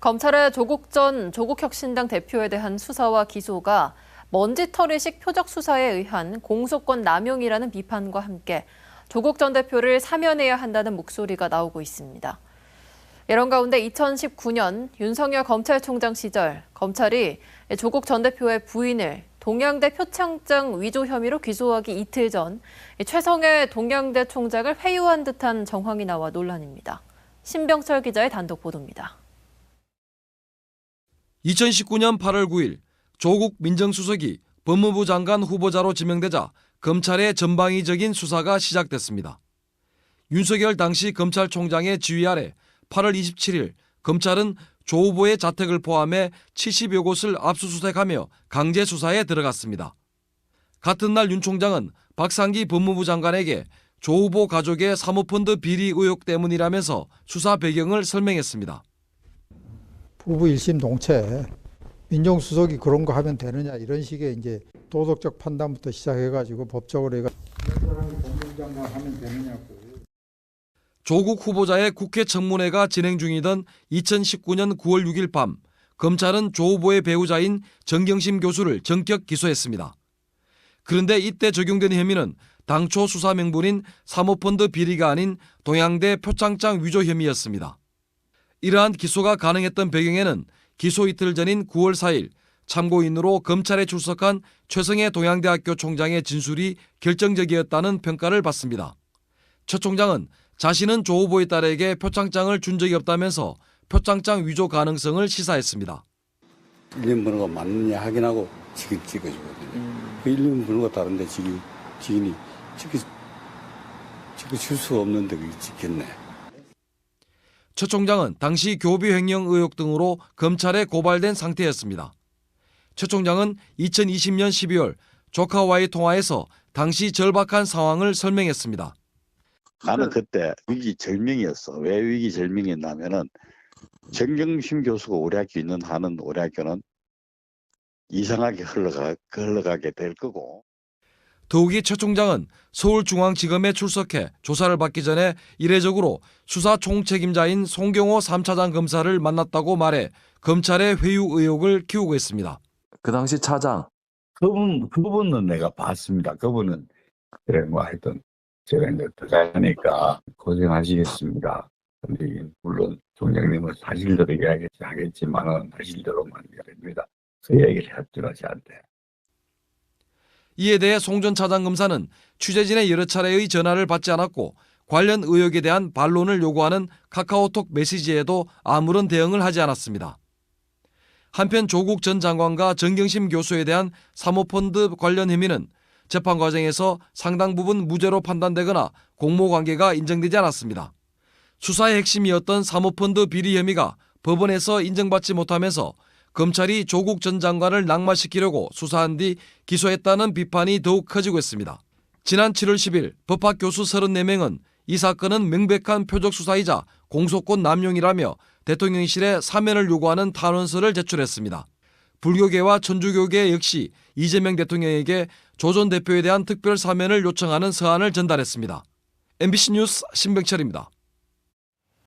검찰의 조국 전 조국혁신당 대표에 대한 수사와 기소가 먼지털이식 표적 수사에 의한 공소권 남용이라는 비판과 함께 조국 전 대표를 사면해야 한다는 목소리가 나오고 있습니다. 이런 가운데 2019년 윤석열 검찰총장 시절 검찰이 조국 전 대표의 부인을 동양대 표창장 위조 혐의로 기소하기 이틀 전 최성해 동양대 총장을 회유한 듯한 정황이 나와 논란입니다. 신병철 기자의 단독 보도입니다. 2019년 8월 9일 조국 민정수석이 법무부 장관 후보자로 지명되자 검찰의 전방위적인 수사가 시작됐습니다. 윤석열 당시 검찰총장의 지휘 아래 8월 27일 검찰은 조 후보의 자택을 포함해 70여 곳을 압수수색하며 강제 수사에 들어갔습니다. 같은 날 윤 총장은 박상기 법무부 장관에게 조 후보 가족의 사모펀드 비리 의혹 때문이라면서 수사 배경을 설명했습니다. 부부 1심 동체 민정수석이 그런 거 하면 되느냐 이런 식의 이제 도덕적 판단부터 시작해가지고 법적으로 이런 사람이 법무장관 하면 되느냐고. 조국 후보자의 국회 청문회가 진행 중이던 2019년 9월 6일 밤 검찰은 조 후보의 배우자인 정경심 교수를 전격 기소했습니다. 그런데 이때 적용된 혐의는 당초 수사 명분인 사모펀드 비리가 아닌 동양대 표창장 위조 혐의였습니다. 이러한 기소가 가능했던 배경에는 기소 이틀 전인 9월 4일 참고인으로 검찰에 출석한 최성해 동양대학교 총장의 진술이 결정적이었다는 평가를 받습니다. 최 총장은 자신은 조 후보의 딸에게 표창장을 준 적이 없다면서 표창장 위조 가능성을 시사했습니다. 1년 번호가 맞느냐 확인하고 지금 찍어주거든요. 그 1년 번호가 다른데 지인이 찍어줄 수가 없는데 그게 찍혔네. 최 총장은 당시 교비 횡령 의혹 등으로 검찰에 고발된 상태였습니다. 최 총장은 2020년 12월 조카와의 통화에서 당시 절박한 상황을 설명했습니다. 나는 그때 위기절명이었어. 왜 위기절명이었냐면은 정경심 교수가 우리 학교 있는 한은 우리 학교는 이상하게 흘러가게 될 거고. 더욱이 최 총장은 서울중앙지검에 출석해 조사를 받기 전에 이례적으로 수사 총책임자인 송경호 3차장 검사를 만났다고 말해 검찰의 회유 의혹을 키우고 있습니다. 그 당시 차장. 그분은 내가 봤습니다. 그분은 그래 뭐 하여튼 저런 거 들어가니까 고생하시겠습니다. 근데 물론 총장님은 사실대로 이야기하겠지만은 사실대로만 이야기합니다. 그 얘기를 했더라 저한테. 이에 대해 송 전 차장검사는 취재진의 여러 차례의 전화를 받지 않았고 관련 의혹에 대한 반론을 요구하는 카카오톡 메시지에도 아무런 대응을 하지 않았습니다. 한편 조국 전 장관과 정경심 교수에 대한 사모펀드 관련 혐의는 재판 과정에서 상당 부분 무죄로 판단되거나 공모관계가 인정되지 않았습니다. 수사의 핵심이었던 사모펀드 비리 혐의가 법원에서 인정받지 못하면서 검찰이 조국 전 장관을 낙마시키려고 수사한 뒤 기소했다는 비판이 더욱 커지고 있습니다. 지난 7월 10일 법학 교수 34명은 이 사건은 명백한 표적 수사이자 공소권 남용이라며 대통령실에 사면을 요구하는 탄원서를 제출했습니다. 불교계와 천주교계 역시 이재명 대통령에게 조 전 대표에 대한 특별 사면을 요청하는 서한을 전달했습니다. MBC 뉴스 신병철입니다.